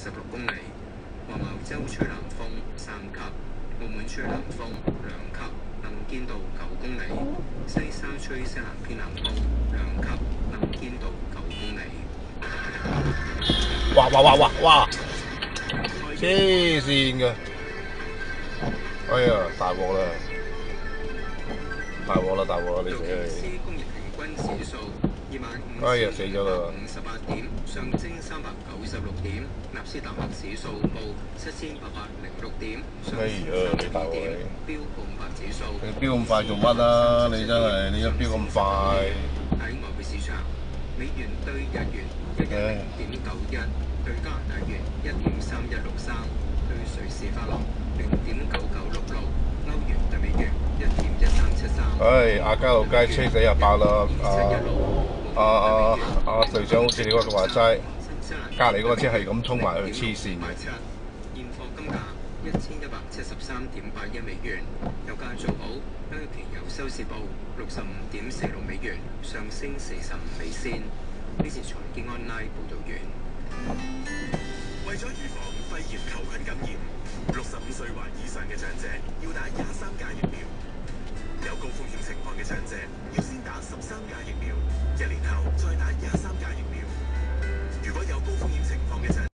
16公里，黃茅洲吹南風3級，澳門吹南風2級，能見度9公里，西沙吹西南偏南風2級，能見度9公里。哇！黐線嘅！哎呀，大鑊啦！你死你！工業平均指數哎呀，死咗啦！258點，上證396點，納斯達克指數報7806點，上升32點，標普500指數。你飆咁快做乜啊？你真係你一飆咁快！喺外匯市場，美元對日元110.91，對加拿大元1.3163，對瑞士法郎0.9966，歐元對美元1.1373。唉，亞皆老街車仔又爆啦！隊長好似你嗰個話齋，隔離嗰個車係咁衝埋去黐線嘅。現貨金價1173.81美元，油價做好，紐約期油收市報65.46美元，上升45美仙。呢次財經 online 報導完。為咗預防肺炎球菌感染，65歲或以上嘅長者要打23價疫苗。